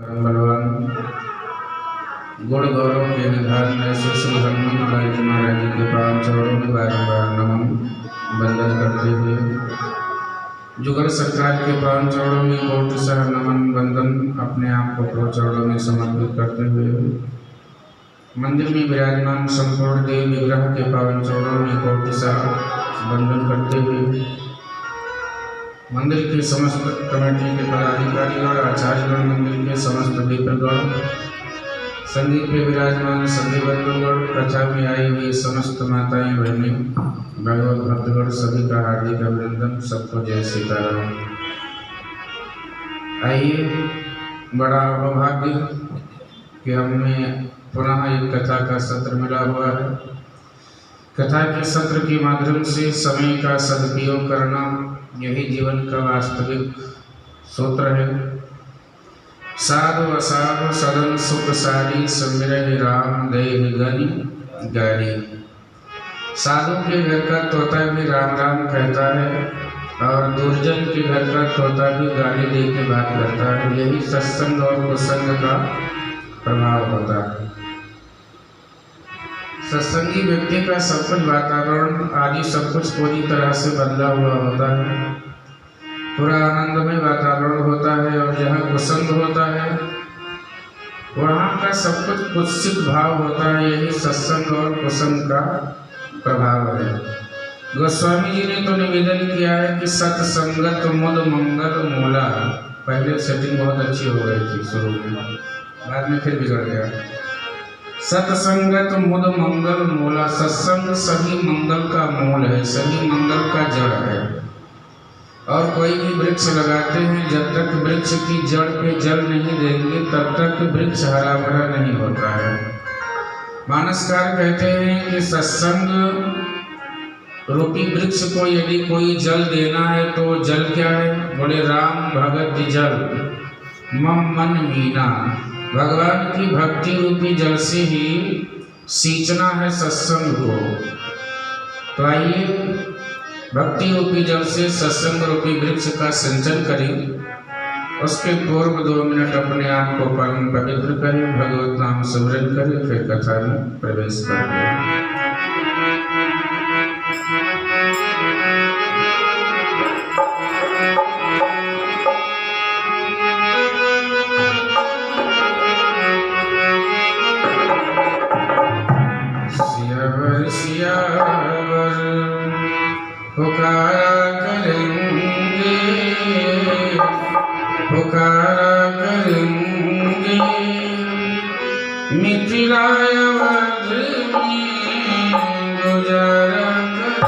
परम बलवान गुण गौरव के निधान ऐसे श्री हनुमंत लाल जी महाराज जी के पावन चरणों में बारंबार नमन वंदन करते हुए जुगल सरकार के पावन चरणों में कोटि सह नमन वंदन अपने आप को प्रभु चरणों में समर्पित करते हुए मंदिर में विराजमान संपूर्ण देव विग्रह के पावन चरणों में कोटि सह वंदन करते हुए मंदिर के समस्त कमेटी के पदाधिकारीगण आचार्यगण, मंदिर के समस्त दीपगण, संगीत में विराजमान सभी बंधुगण, कथा में आई हुई समस्त माताएं बहनें, भगवत भक्तगण, सभी का हार्दिक अभिनंदन। सबको जय सीताराम। आइए, बड़ा अभाग्य कि हमें पुनः एक कथा का सत्र मिला हुआ है। कथा के सत्र के माध्यम से समय का सदुपयोग करना यही जीवन का वास्तविक सूत्र है। साधु असाधु सदन सुख सारी समिरहि राम देहि गनि गारी। साधु के घर का तोता भी राम राम कहता है और दुर्जन के घर का तोता भी गाली दे के बात करता है। यही सत्संग और कुसंग का प्रभाव होता है। सत्संगी व्यक्ति का सब कुछ वातावरण आदि सब कुछ पूरी तरह से बदला हुआ होता है। पूरा आनंदमय वातावरण होता है और जहाँ कुसंग होता है वहाँ का सब कुछ कुत्सित भाव होता है। यही सत्संग और कुसंग का प्रभाव है। गोस्वामी जी ने तो निवेदन किया है कि सत्संगत मुद मंगल मूला। पहले सेटिंग बहुत अच्छी हो गई थी शुरू में, बाद में फिर बिगड़ गया। सत्संगत मुद मंगल मूला। सत्संग सभी मंगल का मूल है, सभी मंगल का जड़ है। और कोई भी वृक्ष लगाते हैं, जब तक वृक्ष की जड़ पे जल नहीं देंगे तब तक वृक्ष हरा भरा नहीं होता है। मानसकार कहते हैं कि सत्संग रूपी वृक्ष को यदि कोई जल देना है तो जल क्या है? बोले राम भगत जल मम मन मीना। भगवान की भक्ति रूपी जल से ही सींचना है सत्संग को। तो आइए भक्ति रूपी जल से सत्संग रूपी वृक्ष का सिंचन करें। उसके पूर्व 2 मिनट अपने आप को परम पवित्र करें, भगवत नाम स्मरण करें, फिर कथा में प्रवेश करें। सियावर पुकारा करेंगे, पुकारा करेंगे, मिथिला अवध में गुजारा करेंगे।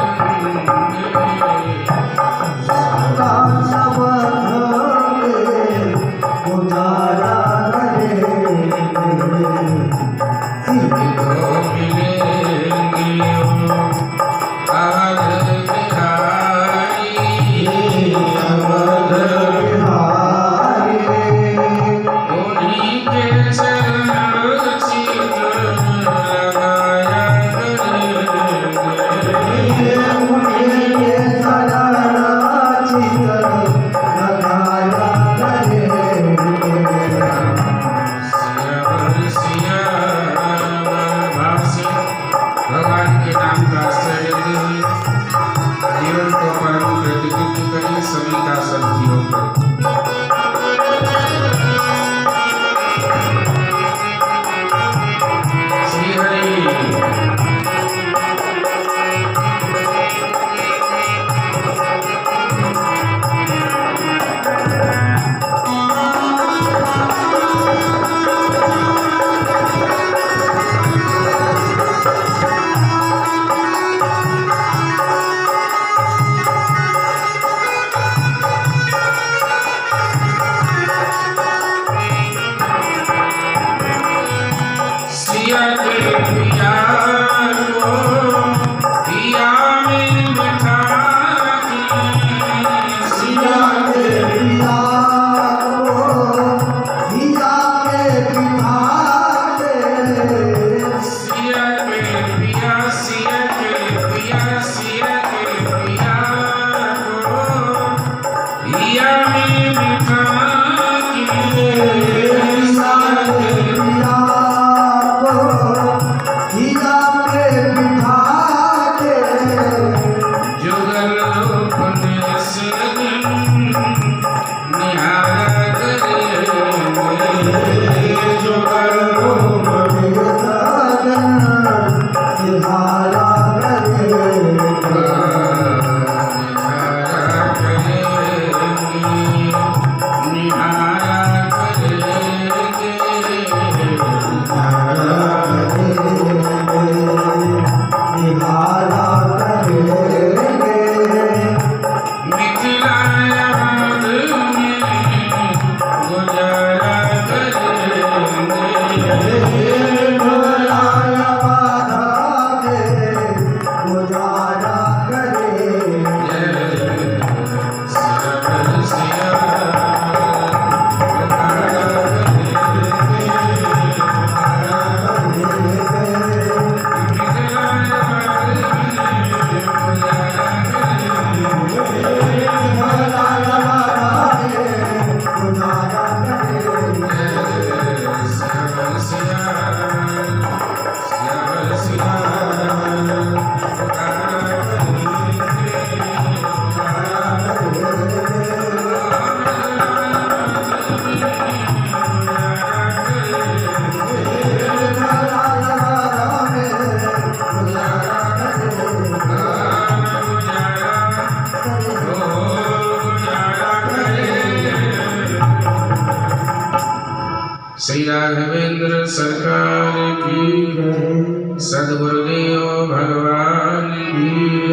श्री राघवेंद्र सरकार की, सद्गुरुदेव भगवान की।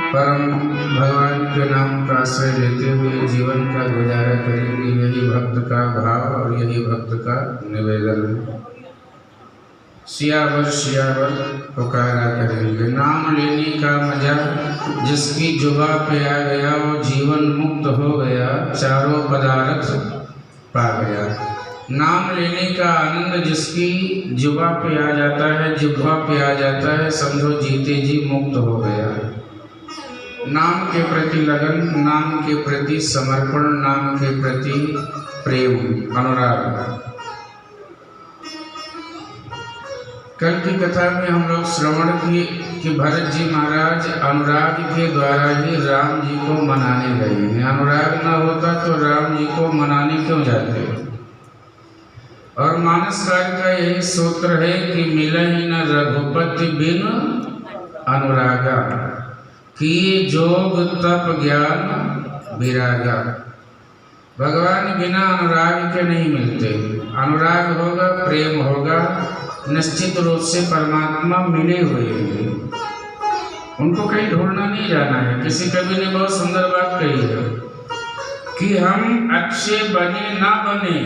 परम भगवान के नाम का आश्रय लेते हुए जीवन का गुजारा करेंगे, यही भक्त का भाव और यही भक्त का निवेदन है। सियावर पुकारा करेंगे। नाम लेने का मजा जिसकी जुबा पे आ गया वो जीवन मुक्त हो गया, चारों पदार्थ पा गया। नाम लेने का आनंद जिसकी जुबा पे आ जाता है, जिह्वा पे आ जाता है, समझो जीते जी मुक्त हो गया। नाम के प्रति लगन, नाम के प्रति समर्पण, नाम के प्रति प्रेम, अनुराग। कल की कथा में हम लोग श्रवण की कि भरत जी महाराज अनुराग के द्वारा ही राम जी को मनाने गए हैं। अनुराग न होता तो राम जी को मनाने क्यों जाते। और मानस काल का यही सूत्र है कि मिलहि न रघुपति बिन अनुरागा, किए जोग तप ज्ञान विरागा। भगवान बिना अनुराग के नहीं मिलते। अनुराग होगा, प्रेम होगा, निश्चित रूप से परमात्मा मिले हुए हैं। उनको कहीं ढूंढना नहीं जाना है। किसी कवि ने बहुत सुंदर बात कही है कि हम अच्छे बने ना बने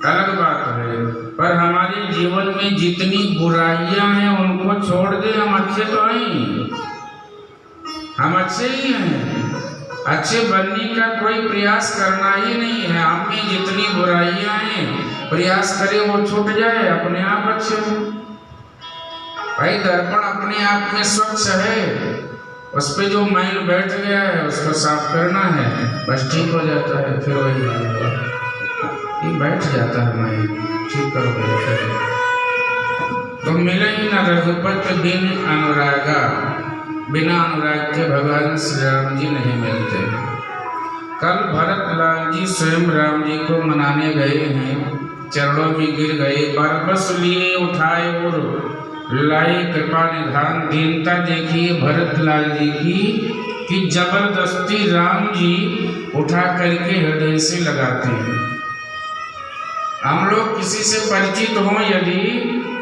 अलग बात है, पर हमारे जीवन में जितनी बुराइयां हैं उनको छोड़ दे, हम अच्छे तो हैं, हम अच्छे ही हैं। अच्छे बनने का कोई प्रयास करना ही नहीं है। हम में जितनी बुराइयां हैं प्रयास करें वो छूट जाए, अपने आप अच्छे हो भाई। दर्पण अपने आप में स्वच्छ है, उस पे जो मैल बैठ गया है उसको साफ करना है, बस ठीक हो जाता है। फिर वही ये बैठ जाता है मैल, ठीक करो भैया। तो मिले ही न रघुपति बिन अनुरागा, बिना अनुराग के भगवान श्री राम जी नहीं मिलते। कल भरत लाल जी स्वयं राम जी को मनाने गए हैं, चरणों में गिर गए, बरबस लिए उठाए और लाई कृपा निधान। दीनता देखिए भरत लाल जी की कि जबरदस्ती राम जी उठा करके हृदय से लगाते हैं। हम लोग किसी से परिचित हों यदि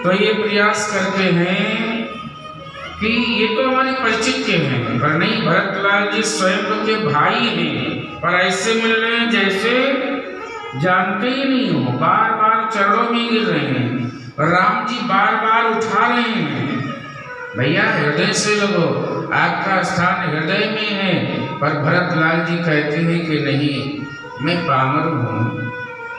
तो ये प्रयास करते हैं कि ये तो हमारे परिचित के हैं, पर नहीं, भरतलाल जी स्वयं के भाई हैं, पर ऐसे मिल रहे हैं जैसे जानते ही नहीं हो। बार बार चरणों में गिर रहे हैं, राम जी बार बार उठा रहे हैं। भैया हृदय से लगो, आपका स्थान हृदय में है। पर भरतलाल जी कहते हैं कि नहीं, मैं पामर हूँ,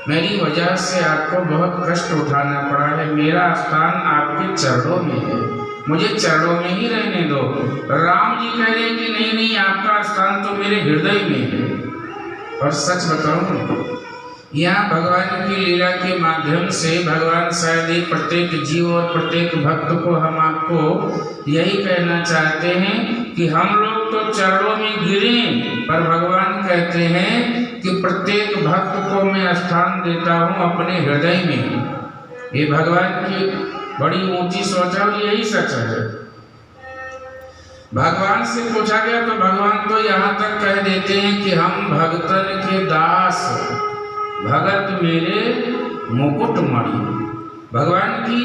मेरी वजह से आपको बहुत कष्ट उठाना पड़ा है, मेरा स्थान आपके चरणों में है, मुझे चरणों में ही रहने दो। राम जी कह रहे हैं कि नहीं नहीं, आपका स्थान तो मेरे हृदय में है। और सच बताऊं, यहाँ भगवान की लीला के माध्यम से भगवान शायद एक प्रत्येक जीव और प्रत्येक भक्त को हम आपको यही कहना चाहते हैं कि हम लोग तो चरणों में गिरे, पर भगवान कहते हैं कि प्रत्येक भक्त को मैं स्थान देता हूँ अपने हृदय में। ये भगवान की बड़ी ऊंची सोच है और यही सच है। भगवान से पूछा गया तो भगवान तो यहाँ तक कह देते हैं कि हम भगतन के दास, भगत मेरे मुकुटमणि। भगवान की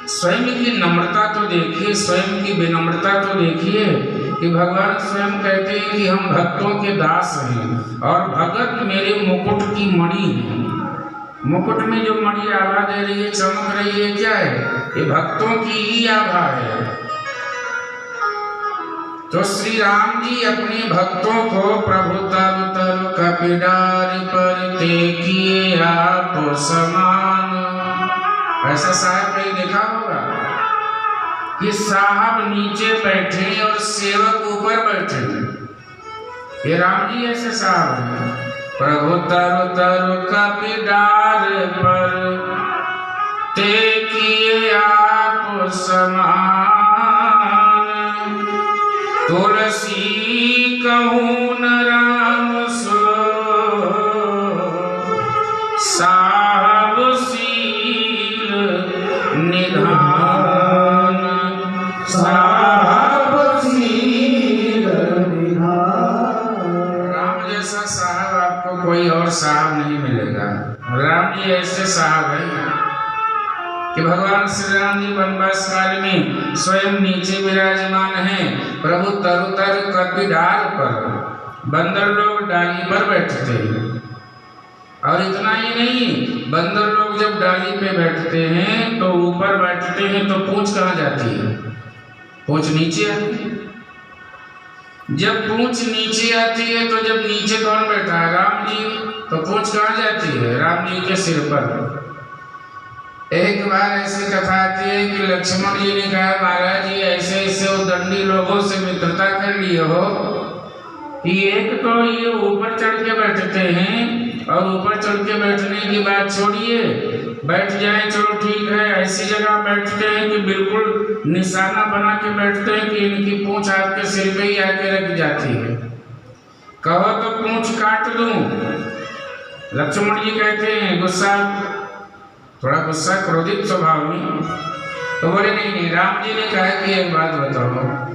स्वयं की नम्रता तो देखिए, स्वयं की विनम्रता तो देखिए कि भगवान स्वयं कहते हैं कि हम भक्तों के दास हैं और भगत मेरे मुकुट की मणि है। मुकुट में जो मणि आभा दे रही है, चमक रही है, क्या है? ये भक्तों की ही आभा है। तो श्री राम जी अपने भक्तों को प्रभु तब तब कपिडारी पर ते किए आप समान। ऐसा साहब ने देखा होगा कि साहब नीचे बैठे और सेवक ऊपर बैठे। ये राम जी ऐसे साहब हैं। प्रभु तरु तरु कपिडार पर ते किए आप समान। तुलसी कहूँ न राम सो साहब शील निधान। साहब शील निधान। राम जैसा साहब आपको कोई और साहब नहीं मिलेगा। राम जी ऐसे ऐसे साहब हैं कि भगवान श्री राम जी वनवास काल में स्वयं नीचे विराजमान हैं, प्रभु तरुतर कपि डाल पर, बंदर लोग डाली पर बैठते हैं। और इतना ही नहीं, बंदर लोग जब डाली पे बैठते हैं तो ऊपर बैठते हैं तो पूंछ कहाँ जाती है? पूंछ नीचे आती है। जब पूंछ नीचे आती है तो जब नीचे कौन बैठा है? राम जी। तो पूंछ कहाँ जाती है? राम जी के सिर पर। एक बार ऐसी कथा आती है कि लक्ष्मण जी ने कहा, महाराज जी ऐसे ऐसे उद्दंडी लोगों से मित्रता कर लिए हो कि एक तो ये ऊपर चढ़ के बैठते हैं, और ऊपर चढ़ के बैठने की बात छोड़िए, बैठ जाए चलो ठीक है, ऐसी जगह बैठते हैं कि बिल्कुल निशाना बना के बैठते हैं कि इनकी पूंछ आपके सिर पे ही आके रख जाती है, कहो तो पूंछ काट दूं। लक्ष्मण जी कहते हैं गुस्सा, थोड़ा गुस्सा क्रोधित स्वभाव में, तो बोले नहीं, राम जी ने कहा कि एक बात बताओ,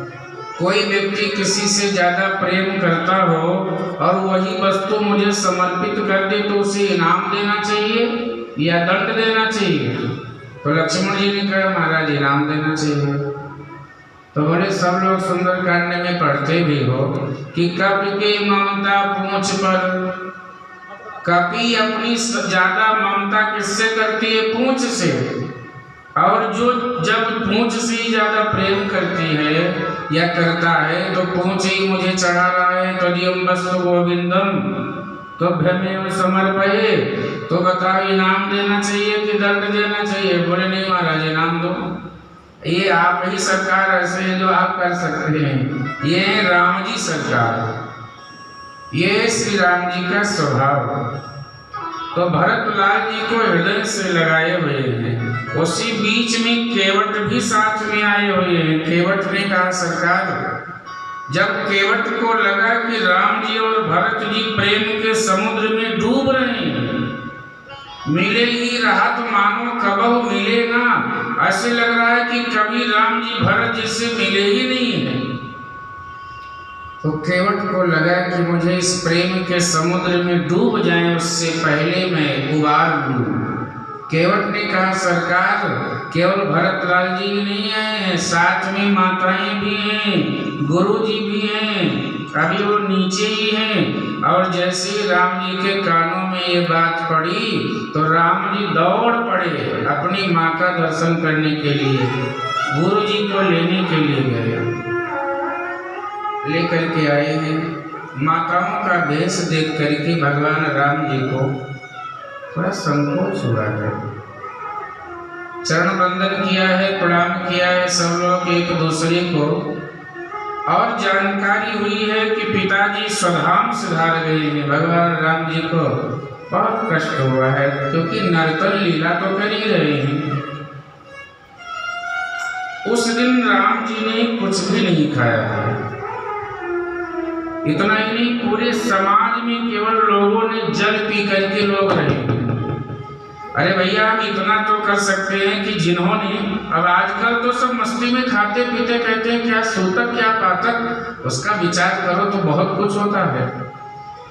कोई व्यक्ति किसी से ज्यादा प्रेम करता हो और वही वस्तु मुझे समर्पित कर दे तो उसे इनाम देना चाहिए या दंड देना चाहिए? तो लक्ष्मण जी ने कहा महाराज इनाम देना चाहिए। तो बोले सब लोग सुंदरकांड में पढ़ते भी हो कि कपि के ममता पूंछ पर, कपि अपनी ज्यादा ममता किससे करती है? पूंछ से। और जो जब पूंछ से ही ज्यादा प्रेम करती है या करता है तो पूंछ ही मुझे चढ़ा रहा है, तदीयम वस्तु गोविंदम तो भयमेव समर्पये, तो बताओ इनाम देना चाहिए कि दंड देना चाहिए? बोले नहीं महाराज इनाम दो। ये आप ही सरकार ऐसे है जो आप कर सकते हैं, ये राम जी सरकार, ये श्री राम जी का स्वभाव। तो भरतलाल जी को हृदय से लगाए हुए हैं, उसी बीच में केवट भी साथ में आए हुए हैं। केवट ने कहा सरकार, जब केवट को लगा कि राम जी और भरत जी प्रेम के समुद्र में डूब रहे हैं, मिले ही रहा तो मानो कबहू मिले ना, ऐसे लग रहा है कि कभी राम जी भरत जी से मिले ही नहीं है। तो केवट को लगा कि मुझे इस प्रेम के समुद्र में डूब जाए उससे पहले मैं उबार लूं। केवट ने कहा सरकार, केवल भरतलाल जी भी नहीं है, साथ में माताएं भी हैं, गुरु जी भी हैं, अभी वो नीचे ही हैं। और जैसे राम जी के कानों में ये बात पड़ी तो राम जी दौड़ पड़े अपनी माँ का दर्शन करने के लिए, गुरु जी को लेने के लिए गए, लेकर के आए हैं। माताओं का वेश देख करके भगवान राम जी को थोड़ा संकोच हुआ है, चरण बंदन किया है, प्रणाम किया है सब लोग एक दूसरे को, और जानकारी हुई है कि पिताजी स्वधाम सुधार गए हैं। भगवान राम जी को बहुत कष्ट हुआ है क्योंकि नर्तन लीला तो कर ही रहे हैं। उस दिन राम जी ने कुछ भी नहीं खाया है, इतना ही नहीं पूरे समाज में केवल लोगों ने जल पी करके लोग रहे। अरे भैया हम इतना तो कर सकते हैं कि जिन्होंने, अब आजकल तो सब मस्ती में खाते पीते कहते हैं क्या सूतक क्या पातक, उसका विचार करो तो बहुत कुछ होता है,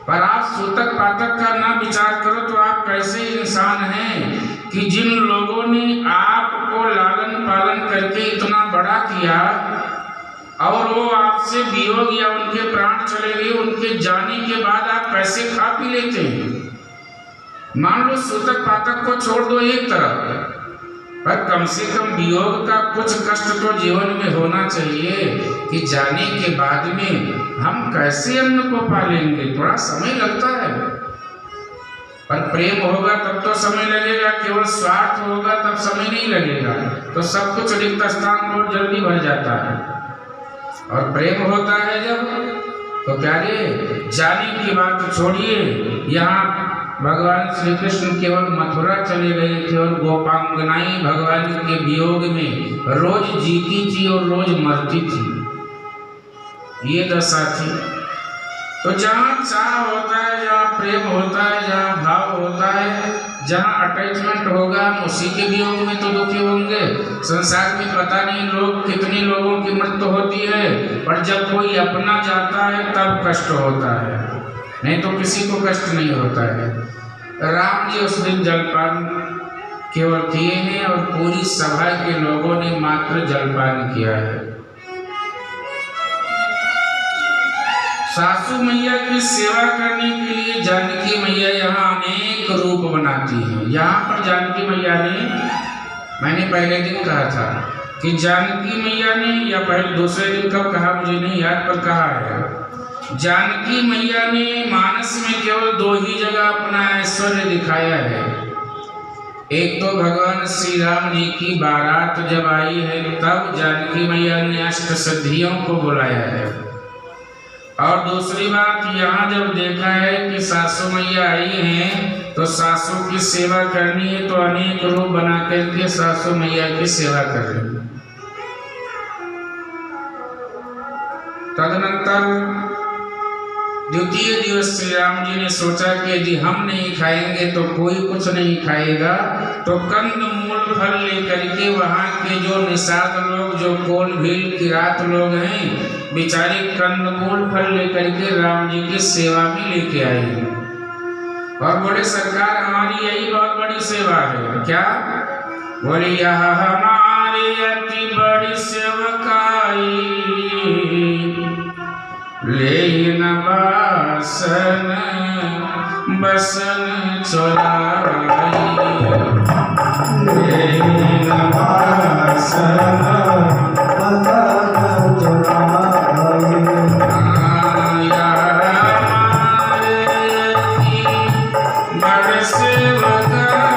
पर आप सूतक पातक का ना विचार करो तो आप कैसे इंसान हैं कि जिन लोगों ने आपको लालन पालन करके इतना बड़ा किया और वो आपसे वियोग या उनके प्राण चले गए, उनके जाने के बाद आप कैसे खा पी लेते हैं? मान लो सूतक पातक को छोड़ दो एक तरफ, पर कम से कम वियोग का कुछ कष्ट तो जीवन में होना चाहिए कि जाने के बाद में हम कैसे अन्न को पालेंगे। थोड़ा समय लगता है, पर प्रेम होगा तब तो समय लगेगा, केवल स्वार्थ होगा तब समय नहीं लगेगा। तो सब कुछ रिक्त स्थान बहुत जल्दी भर जाता है, और प्रेम होता है जब तो क्या रे, जाने की बात छोड़िए, यहाँ भगवान श्री कृष्ण केवल मथुरा चले गए थे और गोपांगनाएं भगवान के वियोग में रोज जीती थी और रोज मरती थी, ये दशा थी। तो जहाँ चाह होता है, जहाँ प्रेम होता है, जहाँ भाव होता है, जहाँ अटैचमेंट होगा, हम उसी के वियोग में तो दुखी होंगे। संसार में पता नहीं लोग कितने लोगों की मृत्यु होती है, पर जब कोई अपना जाता है तब कष्ट होता है, नहीं तो किसी को कष्ट नहीं होता है। राम जी उस दिन जलपान केवल किए हैं और पूरी सभा के लोगों ने मात्र जलपान किया है। सासू मैया की सेवा करने के लिए जानकी मैया यहाँ अनेक रूप बनाती हैं। यहाँ पर जानकी मैया ने, मैंने पहले दिन कहा था कि जानकी मैया ने, या पहले दूसरे दिन कब कहा मुझे नहीं याद, पर कहा है जानकी मैया ने मानस में केवल 2 ही जगह अपना ऐश्वर्य दिखाया है। एक तो भगवान श्री राम जी की बारात जब आई है तब जानकी मैया ने अष्टसिद्धियों को बुलाया है, और दूसरी बात यहाँ जब देखा है कि सासू मैया आई हैं तो सासू की सेवा करनी है, तो अनेक रूप बना करके सासू मैया की सेवा कर रही है। तदनंतर द्वितीय दिवस श्री राम जी ने सोचा कि यदि हम नहीं खाएंगे तो कोई कुछ नहीं खाएगा, तो कंद मूल फल लेकर के वहाँ के जो निषाद लोग, जो कोल भील किरात लोग हैं, बेचारे कंद मूल फल लेकर के राम जी की सेवा में लेके आए हैं। और बोले सरकार हमारी यही बहुत बड़ी सेवा है। क्या बोले? यह हमारे अति बड़ी सेवकाई, लेन बासन बसन चोराई, लेन बासन बसन चोराई, आया हमारे बड़ सेवकाई,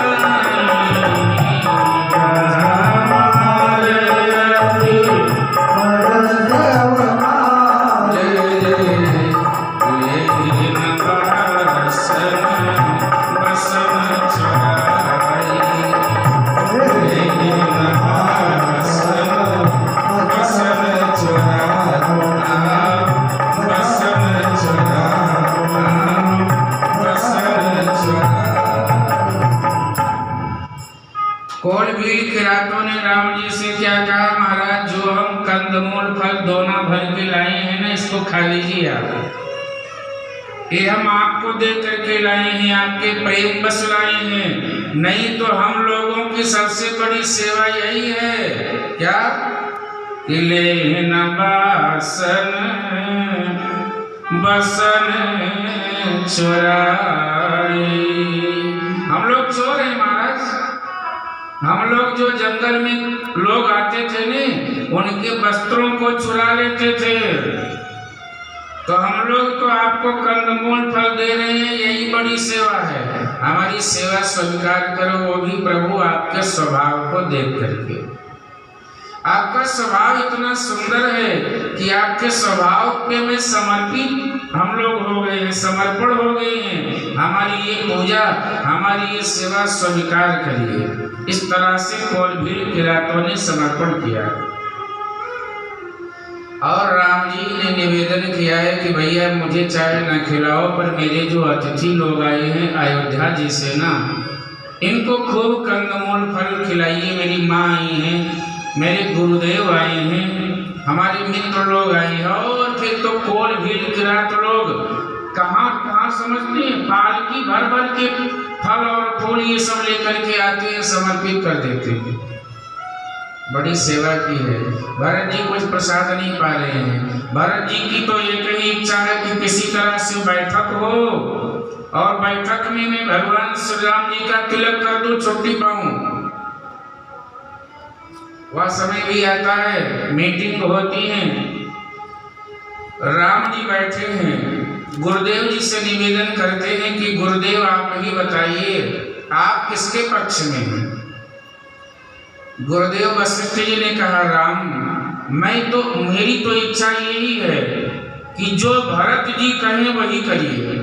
किरातों ने राम जी से क्या कहा? महाराज जो हम कंदमूल फल दोना भर के लाए हैं ना, इसको खा लीजिए आप। ये हम आपको दे करके लाए हैं, आपके प्रेम बस लाए हैं, नहीं तो हम लोगों की सबसे बड़ी सेवा यही है। क्या? लेन बासन बसन चुराई। हम लोग चोर हैं महाराज। हम लोग जो जंगल में लोग आते थे ने, उनके वस्त्रों को चुरा लेते थे, तो हम लोग तो आपको कंदमूल फल दे रहे हैं, यही बड़ी सेवा है। हमारी सेवा स्वीकार करो, वो भी प्रभु आपके स्वभाव को देख करके। आपका स्वभाव इतना सुंदर है कि आपके स्वभाव पे में समर्पित हम लोग हो गए हैं, समर्पण हो गए हैं। हमारी ये पूजा, हमारी ये सेवा स्वीकार करिए। इस तरह से कोल भील किरातों ने समर्पण किया। और राम जी ने निवेदन किया है कि भैया मुझे चाहे न खिलाओ, पर मेरे जो अतिथि लोग आए हैं अयोध्या जी से ना, इनको खूब कंदमूल फल खिलाइए। मेरी माँ आई हैं, मेरे गुरुदेव आए हैं, हमारे मित्र लोग आए हैं, और फिर तो कोल भील किरात लोग कहाँ समझते हैं, पालकी भर भर के फल और फूल ये सब लेकर के आते हैं, समर्पित कर देते हैं। बड़ी सेवा की है। भरत जी कुछ प्रसाद नहीं पा रहे हैं। भरत जी की तो एक ही इच्छा है कि किसी तरह से बैठक हो, और बैठक में मैं भगवान श्री राम जी का तिलक कर दूं, छुट्टी पाऊं। वह समय भी आता है, मीटिंग होती है, राम जी बैठे हैं, गुरुदेव जी से निवेदन करते हैं कि गुरुदेव आप ही बताइए आप किसके पक्ष में हैं। गुरुदेव वशिष्ठ जी ने कहा राम, मेरी तो इच्छा यही है कि जो भरत जी कहें वही करिए।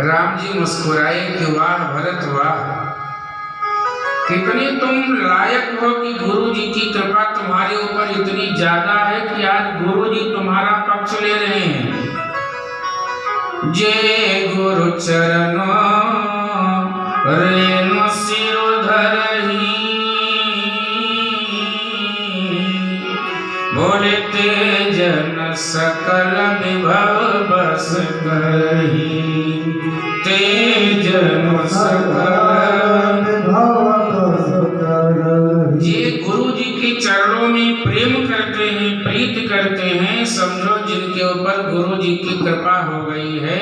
राम जी मुस्कुराए कि वाह भरत वाह, कितने तुम लायक हो कि गुरु जी की कृपा तुम्हारे ऊपर इतनी ज्यादा है कि आज गुरु जी तुम्हारा पक्ष ले रहे हैं। जे गुरु चरणों रेणु सिरोधरहि, बोले तेजन सकल विभव बस करहि, तेजन करते हैं, समझो जिनके ऊपर गुरु जी की कृपा हो गई है,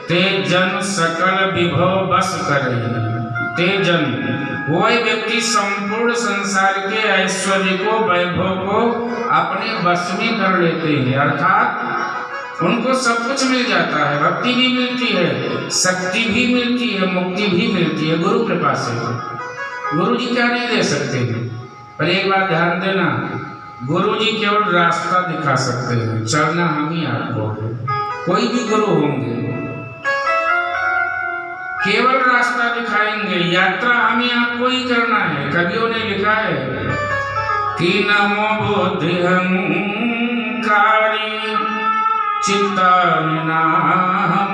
ते जन सकल विभव बस करे। ते जन वही व्यक्ति संपूर्ण संसार के ऐश्वर्य को, वैभव को अपने वश में कर लेते हैं, अर्थात उनको सब कुछ मिल जाता है, भक्ति भी मिलती है, शक्ति भी मिलती है, मुक्ति भी मिलती है गुरु कृपा से। गुरु जी क्या नहीं दे सकते हैं, पर एक बात ध्यान देना, गुरु जी केवल रास्ता दिखा सकते हैं, चलना हम ही आपको, कोई भी गुरु होंगे केवल रास्ता दिखाएंगे, यात्रा हमें आपको ही करना है। कवियों ने लिखा है कि नमो बुद्धि अहंकारी चित्तानिनाहम,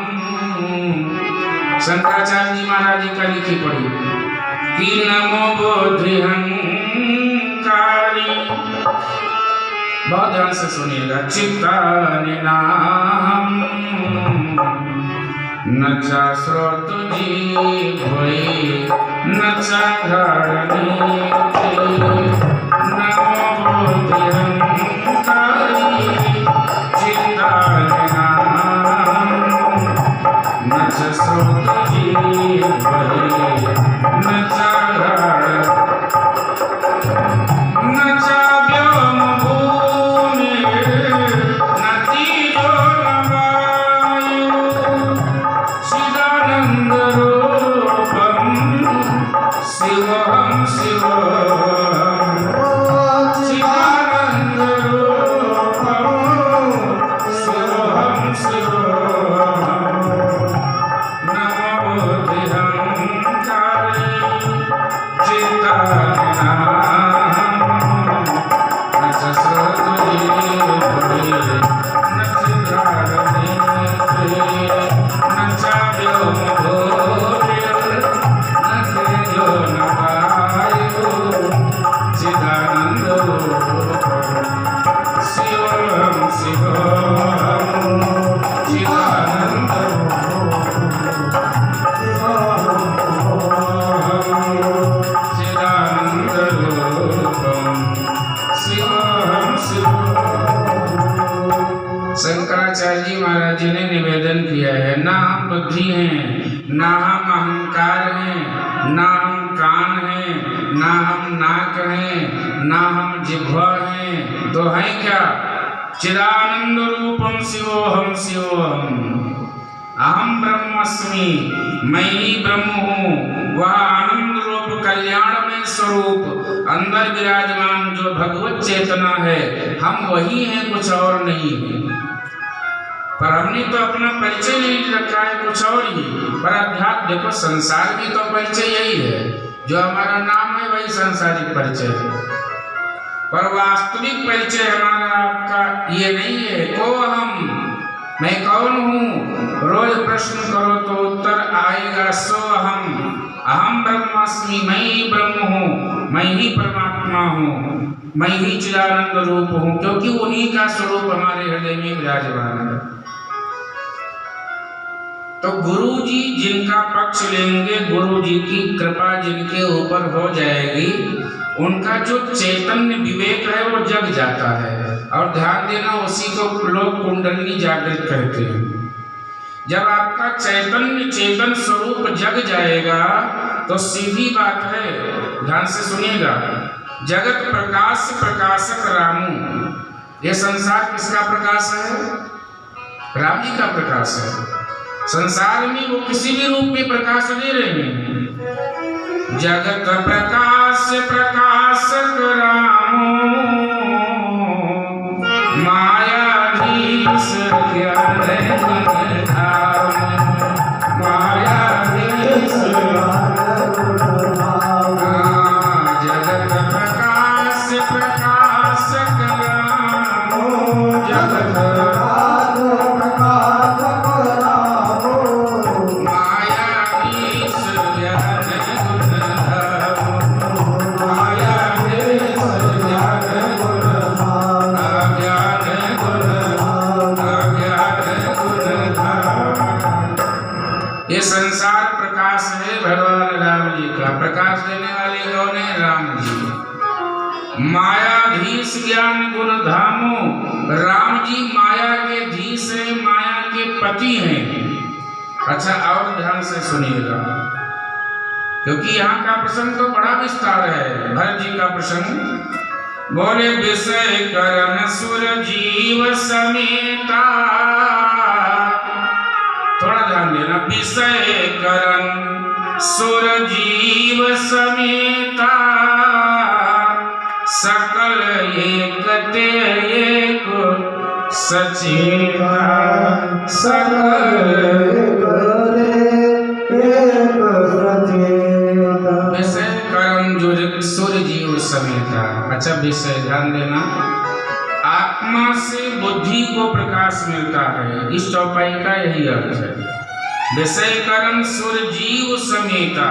शंकराचार्य जी महाराज जी का लिखी पड़ी कि नमो बुद्धि अहंकारी, बहुत ध्यान से सुनिएगा, चित्तानिनाहम न चा स्रोत जीव होई न चा धरणी, नमो बुद्धि अहंकारी चित्तानिनाहम न चा स्रोत जीव होई न चा धरणी, न चा व्योम भूमि न तीजो न वायु, चिदानंद रूपम शिवोहम शिवोहम, चिदानंद रूपम शिवोहम शिवोहम, नमो बुद्धि अहंकारी चित्तानिनाहम न च स्रोत जीव होई न च धरणी, न च व्योम भूमि न तेजो न वायु, चिदानंद रूपम शिवोहम शिवोहम, चिदानंद चिदानंद रूपम शिवोहम शिवोहम। शंकराचार्य जी महाराज जी ने निवेदन किया है, ना हम बुद्धि हैं, ना हम अहंकार हैं, ना हम कान हैं, ना हम नाक हैं, ना हम जिह्वा हैं, तो है क्या? चिदानंद रूपम शिवोहम शिवोहम, अहम ब्रह्मस्मि, मैं ही ब्रह्म हूँ, वह आनंद रूप कल्याणमय स्वरूप अंदर विराजमान जो भगवत चेतना है, हम वही हैं, कुछ और नहीं है। पर हमने तो अपना परिचय नहीं रखा है, कुछ और ही। पर अध्यात्म देखो, संसार की तो परिचय यही है, जो हमारा नाम है वही सांसारिक परिचय है, पर वास्तविक परिचय हमारा आपका ये नहीं है। को हम, मैं कौन हूँ, रोज प्रश्न करो तो उत्तर आएगा सो अहम, अहम ब्रह्मास्मि, मैं ही ब्रह्म हूँ, मैं ही परमात्मा हूँ, मैं ही चिदानंद रूप हूँ, क्योंकि उन्हीं का स्वरूप हमारे हृदय में विराजमान है। तो गुरु जी जिनका पक्ष लेंगे, गुरु जी की कृपा जिनके ऊपर हो जाएगी, उनका जो चैतन्य विवेक है वो जग जाता है। और ध्यान देना, उसी को लोग कुंडली जागृत कहते हैं। जब आपका चैतन्य चेतन स्वरूप जग जाएगा तो सीधी बात है, ध्यान से सुनिएगा, जगत प्रकाश प्रकाशक रामू, ये संसार किसका प्रकाश है? राम जी का प्रकाश है। संसार में वो किसी भी रूप में प्रकाश दे रहे हैं। जगत प्रकाश प्रकाशक रामो, मायाधीश ज्ञान गुण धाम, मायाधीश जगत प्रकाश प्रकाशक रामो, जगत संसार प्रकाश है भगवान राम जी का। प्रकाश देने वाले कौन है? राम जी। मायाधीश ज्ञान गुण धामो, राम जी माया के धीश है, माया के पति हैं। अच्छा और ध्यान से सुनिएगा, क्योंकि यहाँ का प्रसंग तो बड़ा विस्तार है। भरत जी का प्रसंग बोले विषय करन सुर जीव समेता, थोड़ा ध्यान देना, विषय करन सुर जीव समेता, सकल एकते एक सचेता, सकल विषय कर्म जो सुर जीव समेता। अच्छा विषय ध्यान देना, आत्मा से बुद्धि को प्रकाश मिलता है, इस चौपाई का यही अर्थ है। विषय कर्म सुर जीव समेता,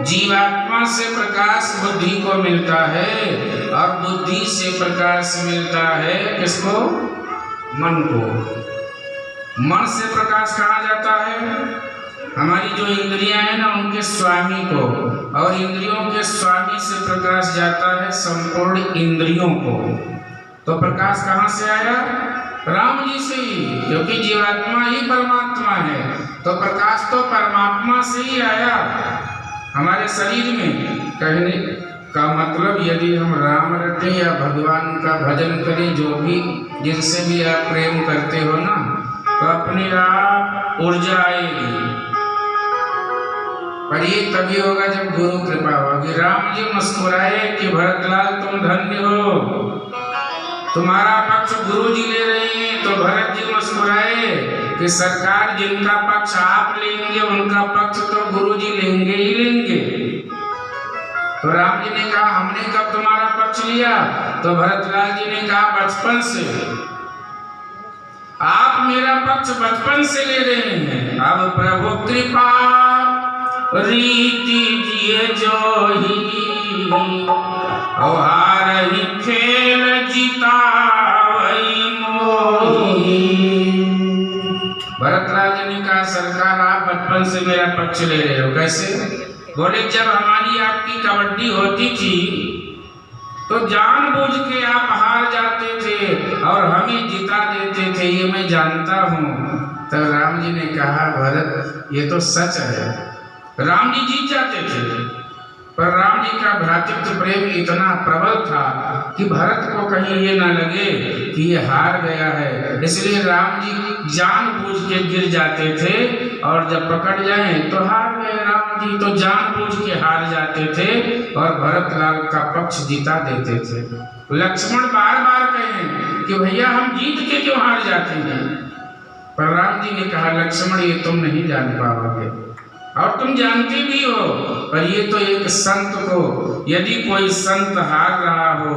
जीवात्मा से प्रकाश बुद्धि को मिलता है और बुद्धि से प्रकाश मिलता है किसको? मन को। मन से प्रकाश कहाँ जाता है? हमारी जो इंद्रियां हैं ना उनके स्वामी को, और इंद्रियों के स्वामी से प्रकाश जाता है संपूर्ण इंद्रियों को। तो प्रकाश कहाँ से आया? राम जी से ही, क्योंकि जीवात्मा ही परमात्मा है, तो प्रकाश तो परमात्मा से ही आया हमारे शरीर में। कहने का मतलब यदि हम राम रटे या भगवान का भजन करें, जो भी जिनसे भी आप प्रेम करते हो ना, तो अपने आप ऊर्जा आएगी। पर ये तभी होगा जब गुरु कृपा होगी। राम जी मुस्कुराए कि भरतलाल तुम धन्य हो, तुम्हारा पक्ष गुरु जी ले रहे हैं। तो भरत जी मुस्कुराए कि सरकार जिनका पक्ष आप लेंगे उनका पक्ष तो गुरु जी लेंगे ही लेंगे। तो राम जी ने कहा हमने कब तुम्हारा पक्ष लिया? तो भरतलाल जी ने कहा बचपन से। आप मेरा पक्ष बचपन से ले रहे हैं, अब प्रभु कृपा रीति जिए जो ही, हारहि खेल जितावई मोही। भरतलाल जी ने कहा सरकार आप बचपन से मेरा पक्ष ले रहे हो। कैसे? बोले जब हमारी आपकी कबड्डी होती थी तो जानबूझ के आप हार जाते थे और हमें जिता देते थे, ये मैं जानता हूँ। तो राम जी ने कहा भरत ये तो सच है, राम जी जीत जाते थे। पर राम जी का भ्रातृत्व प्रेम इतना प्रबल था कि भरत को कहीं ये ना लगे कि ये हार गया है, इसलिए राम जी जानबूझ के गिर जाते थे और जब पकड़ जाए तो हार गए। राम जी तो जानबूझ के हार जाते थे और भरतलाल का पक्ष जिता देते थे। लक्ष्मण बार बार कहें कि भैया हम जीत के क्यों हार जाते हैं, पर राम जी ने कहा लक्ष्मण ये तुम नहीं जान पाओगे और तुम जानते भी हो, पर ये तो एक संत को, यदि कोई संत हार रहा हो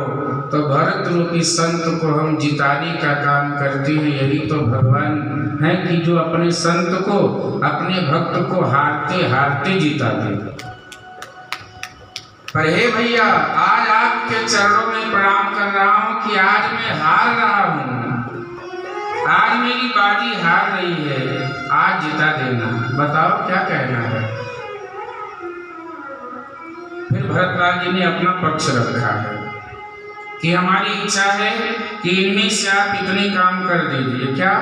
तो भरत रूपी संत को हम जिताने का काम करते हैं। यही तो भगवान है कि जो अपने संत को, अपने भक्त को हारते हारते जिताते। पर हे भैया आज आपके चरणों में प्रणाम कर रहा हूँ कि आज मैं हार रहा हूँ, आज मेरी बाजी हार रही है, आज जिता देना। बताओ क्या कहना है? फिर भरतलाल जी ने अपना पक्ष रखा है कि हमारी इच्छा है कि इनमें से आप इतने काम कर दीजिए। क्या?